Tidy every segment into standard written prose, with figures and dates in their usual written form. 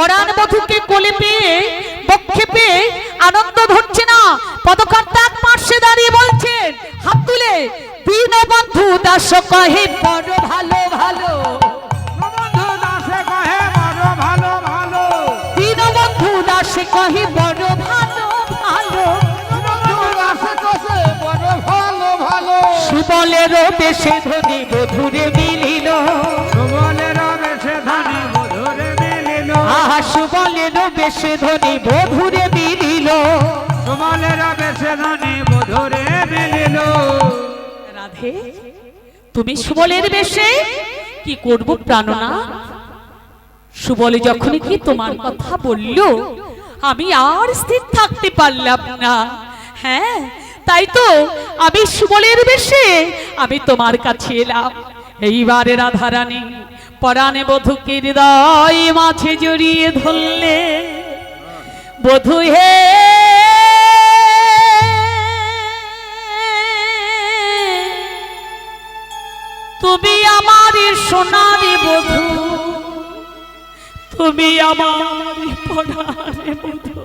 পরাণ বধূকে কোলে পেয়ে বক্ষে পেয়ে আনন্দ ধরছে না। পদকর্তা পাশে দাঁড়িয়ে বলছেন হাত তুলে, দীনবন্ধু দাস কহে বড় ভালো ভালো, দীনবন্ধু দাস কহে বড় ভালো ভালো, সুবলের বেশে ধনী বধূরে মিলিল, আহা সুবলের বেশে ধনী বধূরে মিলিল, রাধে তুমি সুবলের বেশে কি করব প্রাণনা? সুবলে যখন কি তোমার কথা বলল আমি আর স্থির থাকতে পারলাম না। হ্যাঁ তাই তো আমি সুবলের বেশে আমি তোমার কাছে এলাম। এইবারে রাধারানী পরাণে বধূকে হৃদয় মাঝে জড়িয়ে ধরলে, বধূ হে তুমি আমার সোনারি বধূ, তুমি আমার পরাণে বধূ।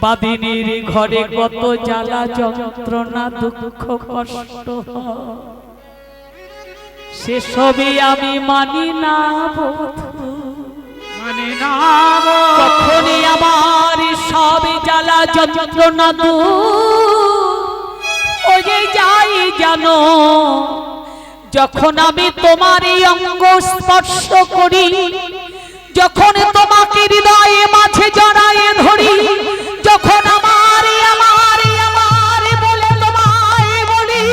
বাদিনীর ঘরে কত জ্বালা যন্ত্রণা দুঃখ কষ্ট, সেসবই আমি মানি না বধূ, মানি না। কখনই আমার সব জ্বালা যন্ত্রণা ওই যাই জানো, যখন আমি তোমার এই অঙ্গ স্পর্শ করি, যখন তোমাকে হৃদয়ে মাঝে জড়ায়ে ধরি, যখন আমার আমার আমার বলে তোমায় বলি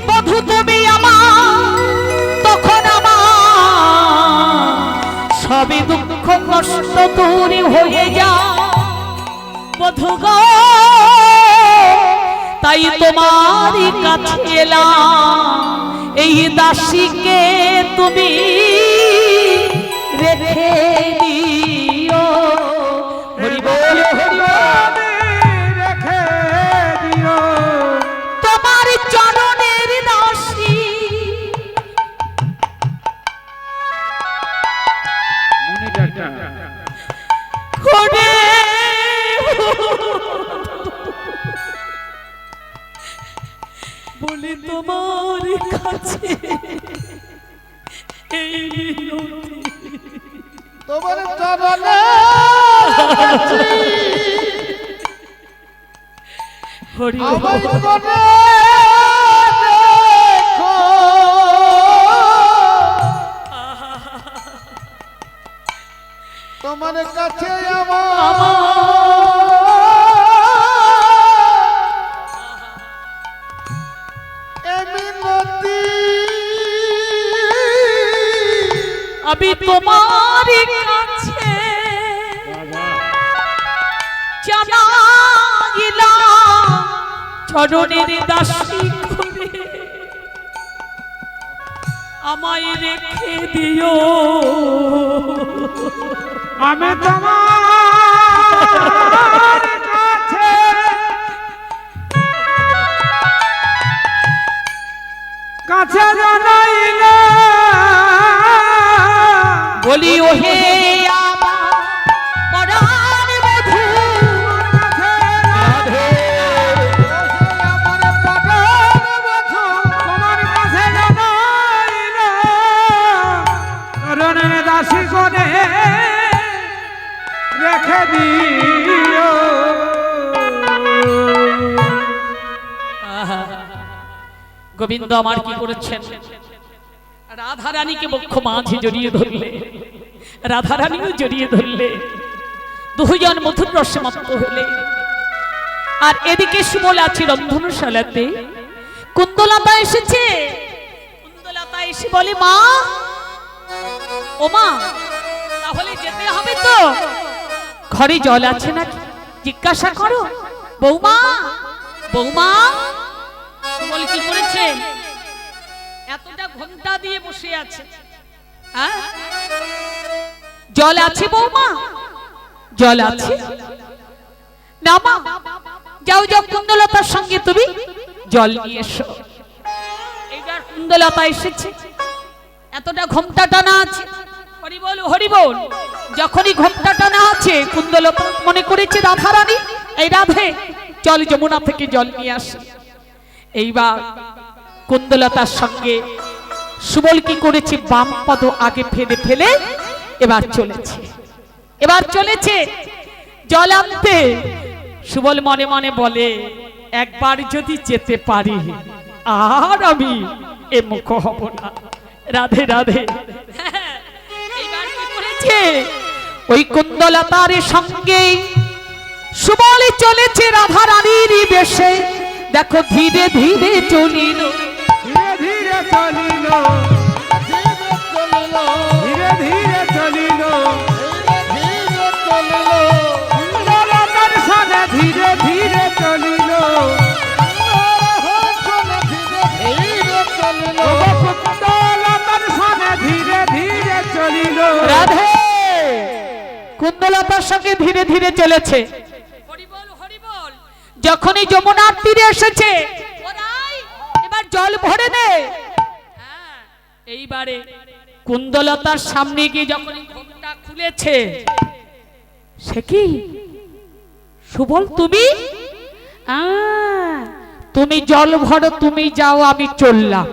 বধূ তুমি আমার, তখন আমার সবই দুঃখ কষ্ট দূর হয়ে যায় বধূ গো। তাই তোমার কাছে এলাম, এই দাসীকে তুমি রেখে দিও। হরি বল হরি বল, রেখে দিও তোমার চরণের দাসী। করে বলি তোমার কাছে এই তোমার চরণে হরি আমার বল। মনে দেখো, তোমার কাছে আমি তোমার কাছে জানাইলাম, চরণের দাসী করে আমায় রেখে দিও। আমি তোমার কাছে কাছে জানাইলে বলি ওহে আমার পরাণ বধূ, রাধে আমার পরাণ বধূ, তোমার কাছে জানাইলে চরণের দাসী করে রেখে দিও। গোবিন্দ আমার কি করেছেন? রাধারানীকে বক্ষ মাঝে জড়িয়ে ধরলে, রাধারানীও জড়িয়ে ধরলে, দুজন মধুর রসে মত্ত হলে। আর এদিকে সুবল আছে রন্ধনশালাতে, কুন্দলতা এসেছে। কুন্দলতা এসে বলে মা, ও মা তাহলে যেতে হবে তো, ঘরে জল আছে নাকি জিজ্ঞাসা করো। বৌমা বৌমা, সুবল কি করেছেন? এতটা ঘন্টা দিয়ে বসে আছে। হ্যাঁ জল আছে বৌমা? জল আছে না মা, যাও যাও কুন্দলতার সঙ্গে তুমি জল নিয়ে এসো। এইবার কুন্দলতা এসেছে, এতটা ঘোমটা টানা আছে, হরি বল হরি বল। যখনই ঘোমটাটা না আছে কুন্দলতা মনে করেছে রাধারানী, এই রাধে চল যমুনা থেকে জল নিয়ে আসি। এইবার কুন্দলতার সঙ্গে সুবল কি করেছে, বাম পদ আগে ফেলে ফেলে এবার চলেছে জল আনতে। সুবল মনে মনে বলে, একবার যদি যেতে পারি আর আমি এ মুখ হব না। রাধে রাধে। এইবার কি করেছে, ওই কুন্দলতার সঙ্গে সুবল চলেছে রাধা রানীর বেশে। দেখো ধীরে ধীরে চলিল, ধীরে ধীরে চলিল, ধীরে ধীরে চলিল, কুন্দলতার সনে ধীরে ধীরে চলিল, কুন্দলতার সনে ধীরে ধীরে চলিল। রাধে কুন্দলতার সঙ্গে ধীরে ধীরে চলেছে। যখনই যমুনার তীরে এসেছে, এবার জল ভরে নে। এইবারে কুন্দলতার সামনে গিয়ে যখন ঘোমটা খুলেছে, সে কি সুবল তুমি? তুমি জল ভরো, তুমি যাও, আমি চললাম।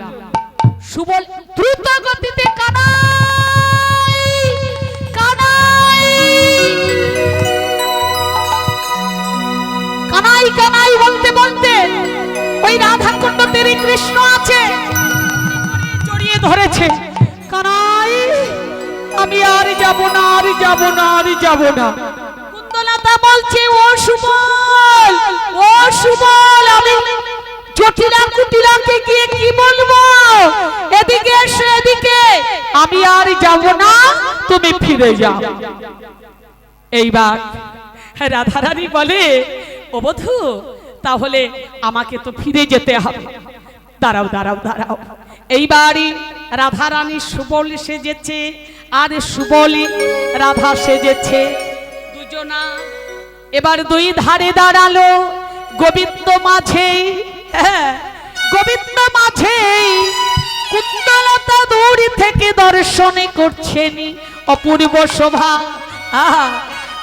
সুবল দ্রুত গতিতে কানাই কানাই কানাই কানাই বলতে বলতে ওই রাধাকুণ্ড তীরে কৃষ্ণ আছে, জড়িয়ে ধরেছে। কানাই আমি আর যাব না, আর যাব না, আর যাব না। কুন্দলতা বলছে, ও সুবল, ও সুবল, আমি জটিলা কুটিলাকে গিয়ে কি বলবো? এদিকে এসো, এদিকে। আমি আর যাব না, তুমি ফিরে যাও। এইবার রাধারানী বলে, ও বধূ, তাহলে আমাকে তো ফিরে যেতে হবে। দাঁড়াও দাঁড়াও দাঁড়াও। এইবারই রাধারানী সুবল সেজেছে আর সুবলই রাধা সেজেছে, দুজনা এবার দুই ধারে দাঁড়ালো। গোবিন্দ মাঝে, গোবিন্দ মাঝে। কুন্দলতা দূর থেকে দর্শন করছেন অপূর্ব শোভা।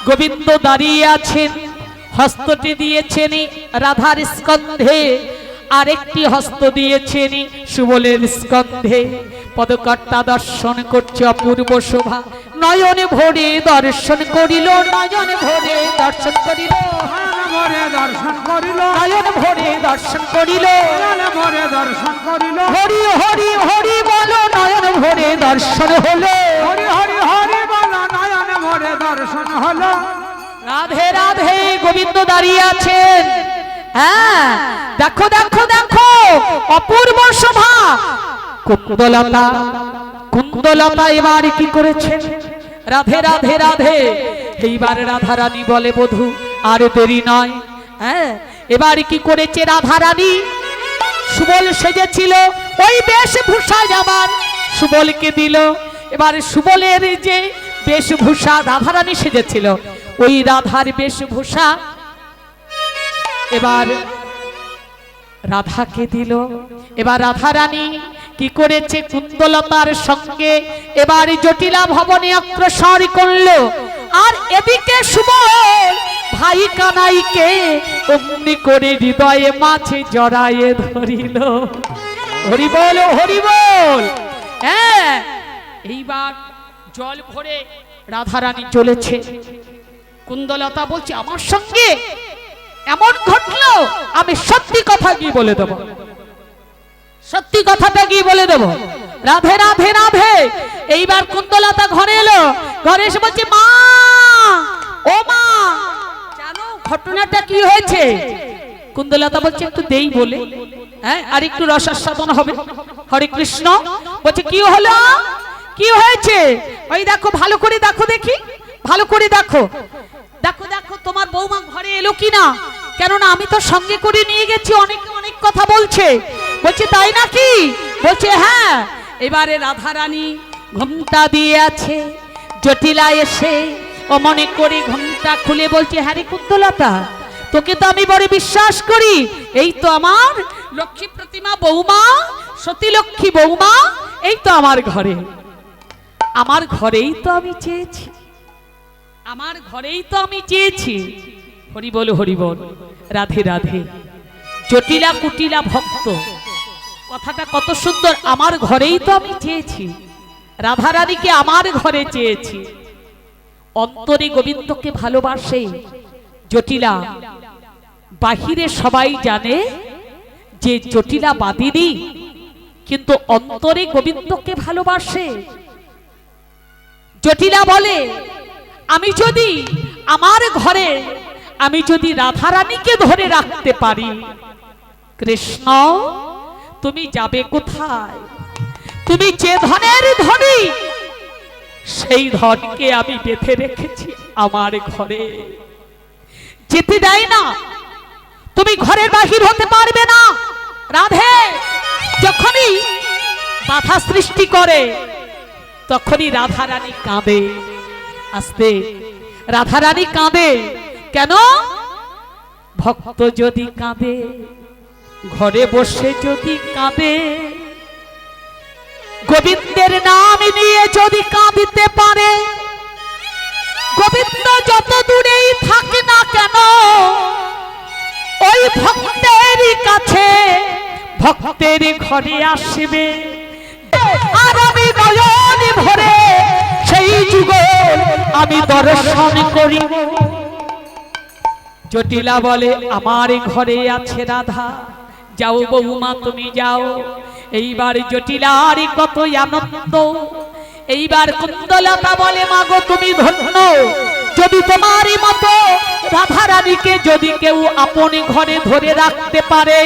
গোবিন্দ দাঁড়িয়ে আছেন, হস্তটি দিয়েছেন রাধার স্কন্ধে, আরেকটি হস্ত দিয়েছেন সুবলের স্কন্ধে। পদকর্তা দর্শন করছে অপূর্ব শোভা। নয়ন ভরে দর্শন করিল, নয়ন ভরে দর্শন করিল, দর্শন করিল, নয়ন ভরে দর্শন করিল, ভরে দর্শন করিল। হরি হরি হরি বলো, নয়ন ভরে দর্শন হলো। হরি হরি হরি বল, নয়ন ভরে দর্শন হলো। রাধে রাধে। গোবিন্দ দাঁড়িয়ে আছেন। হ্যাঁ, দেখো দেখো দেখো, অপূর্ব শোভা। কুন্দলতা, কুন্দলতা এবার কি করেছেন? রাধে রাধে রাধে। এইবার রাধারানী বলে, বধূ আর দেরি নয়। হ্যাঁ, এবার কি করেছে রাধারানী? সুবল সেজেছিল, ওই বেশভূষা যাবার সুবলকে দিল। এবার সুবলের যে বেশভূষা রাধারানী সেজেছিল, ওই রাধার বেশভূষা এবার রাধাকে দিল। এবার রাধারানী কি করেছে? কুন্দলতার সঙ্গে এবার জটিলা ভবনে অগ্রসর করলো। আর এদিকে সুবল ভাই কানাইকে অমনি করে হৃদয়ে মাঝে জড়ায়ে ধরিল। হরি বল, হরি বল। হ্যাঁ, এইবার জল ভরে রাধারানী চলেছে। কুন্দলতা বলছে, আমার সঙ্গে এমন ঘটলো, আমি সত্যি কথা গিয়ে বলে দেব, সত্যি কথাটা গিয়ে বলে দেব। রাধে রাধে রাধে। এইবার কুন্দলতা ঘরে এলো, ঘরে এসে বলছে, মা, ও মা, জানো ঘটনাটা কি হয়েছে? কুন্দলতা বলছে, একটু দেই বলে, হ্যাঁ, আর একটু রসাস্বাদন হবে। হরে কৃষ্ণ। বলছে, কি হলো, কি হয়েছে? ওই দেখো, ভালো করে দেখো, দেখি, ভালো করে দেখো, দেখো দেখো তোমার বৌমা ঘরে এলো কিনা। কেননা আমি তো সঙ্গে করে নিয়ে গেছি, অনেক অনেক কথা বলছে। বলছে, তাই নাকি? বলছে, হ্যাঁ। এবারে রাধারানী ঘোমটা দিয়ে আছে। জটিলা এসে ও মনে করে ঘোমটা খুলে বলছে, হ্যাঁ রে কুন্দলতা, তোকে তো আমি বড় বিশ্বাস করি। এই তো আমার লক্ষ্মী প্রতিমা বৌমা, সতী লক্ষ্মী বৌমা, এই তো আমার ঘরে। আমার ঘরেই তো আমি চেয়েছি, আমার ঘরেই তো আমি চেয়েছি। হরি বল হরি বল, রাধে রাধে। জটিলা কুটিলা ভক্ত, কথাটা কত সুন্দর। আমার ঘরেই তো আমি চেয়েছি, রাধারানীকে আমার ঘরে চেয়েছি। অন্তরে গোবিন্দকে ভালোবাসে জটিলা। বাহিরে সবাই জানে যে জটিলা বাদিনী, কিন্তু অন্তরে গোবিন্দকে ভালোবাসে। জটিলা বলে, আমি যদি আমার ঘরে আমি যদি রাধারানীকে ধরে রাখতে পারি, কৃষ্ণ তুমি যাবে কোথায়? তুমি যে ধনের ধনী, সেই ধনকে আমি বেঁধে রেখেছি আমার ঘরে, যেতে দেয় না। তুমি ঘরের বাহির হতে পারবে না। রাধে যখনই বাধা সৃষ্টি করে, তখনই রাধারানী কাঁদে। আস্তে রাধারানী কাঁদে। কেন? ভক্ত যদি কাঁদে, ঘরে বসে যদি কাঁদে, গোবিন্দের নাম নিয়ে যদি কাঁদিতে পারে, গোবিন্দ যত দূরেই থাকে না কেন, ওই ভক্তের কাছে ভক্তের ঘরে আসবে। আর আমি নয়ন ভরে সেই যুগল আমি দর্শন করিব। জটিলা বলে, আমার ঘরে আছে রাধা, যাও বৌমা তুমি যাও। এইবার জটিলার কত আনন্দ। এইবার কুন্দলতা বলে, মাগো তুমি ধন্য, যদি তোমারই মতো রাধারানীকে যদি কেউ আপন ঘরে ধরে রাখতে পারে,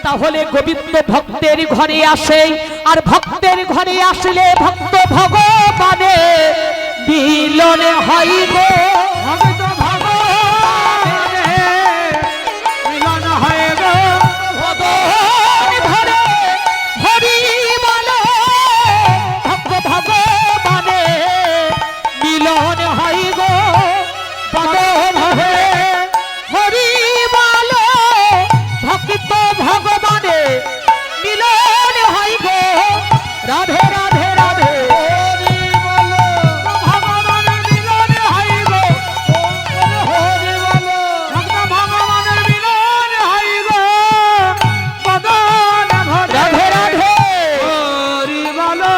তাহলে গোবিন্দ ভক্তের ঘরে আসে। আর ভক্তের ঘরে আসলে ভক্ত ভগবানে মিলন হয় গো। ভক্ত ভগবানে মিলন হয় গো। ভগবান ভরে হরি বলো, ভক্ত ভগবানে মিলন হয় গো। ভগবান ভরে হরি বলো, ভক্ত ভগবানে মিলন হয় গো। রাধে রাধে রাধে। হরি বলো, ভগবানের মিলন হয় গো। হরি বলো, ভক্ত ভগবানের মিলন হয় গো। বদন ভরে রাধে রাধে। হরি বলো।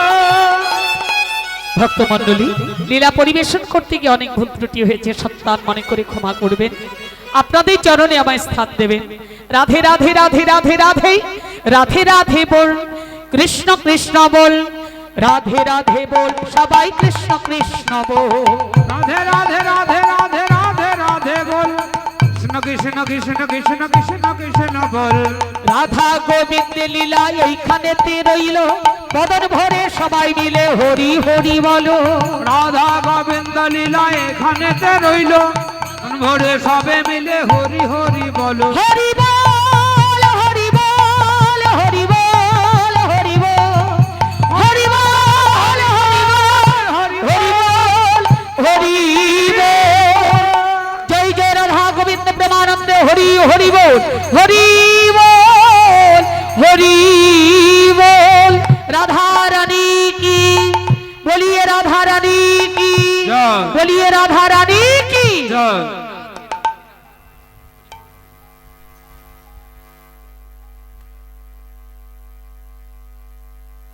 ভক্ত মণ্ডলী, লীলা পরিবেশন করতে গিয়ে অনেক ভুল ত্রুটি হয়েছে, সন্তান মনে করে ক্ষমা করবেন। আপনাদের চরণে আমায় স্থান দেবেন। রাধে রাধে রাধে রাধে রাধে রাধে রাধে বল, কৃষ্ণ কৃষ্ণ বল, রাধে রাধে বল, সবাই কৃষ্ণ কৃষ্ণ বল। রাধে রাধে রাধে রাধে রাধে রাধে বল, কৃষ্ণ কৃষ্ণ কৃষ্ণ কৃষ্ণ কৃষ্ণ কৃষ্ণ বল। রাধা গোবিন্দ লীলা এইখানেতে রইল, বদন ভরে সবাই মিলে হরি হরি বলো। রাধা গোবিন্দ লীলা এখানেতে রইল, ভরে সবে মিলে হরি হরি বলো। হরি বল হরি বল হরি বল হরি বল হরি বল হরি বল হরি বল। জয় জয় রাধা গোবিন্দ প্রেমানন্দ হরি হরি বল হরি বল হরি বল। রাধা রানী কি বলিয়ে, রাধা রানী কি জয়। বলিয়ে, রাধা রানী কি। জয়।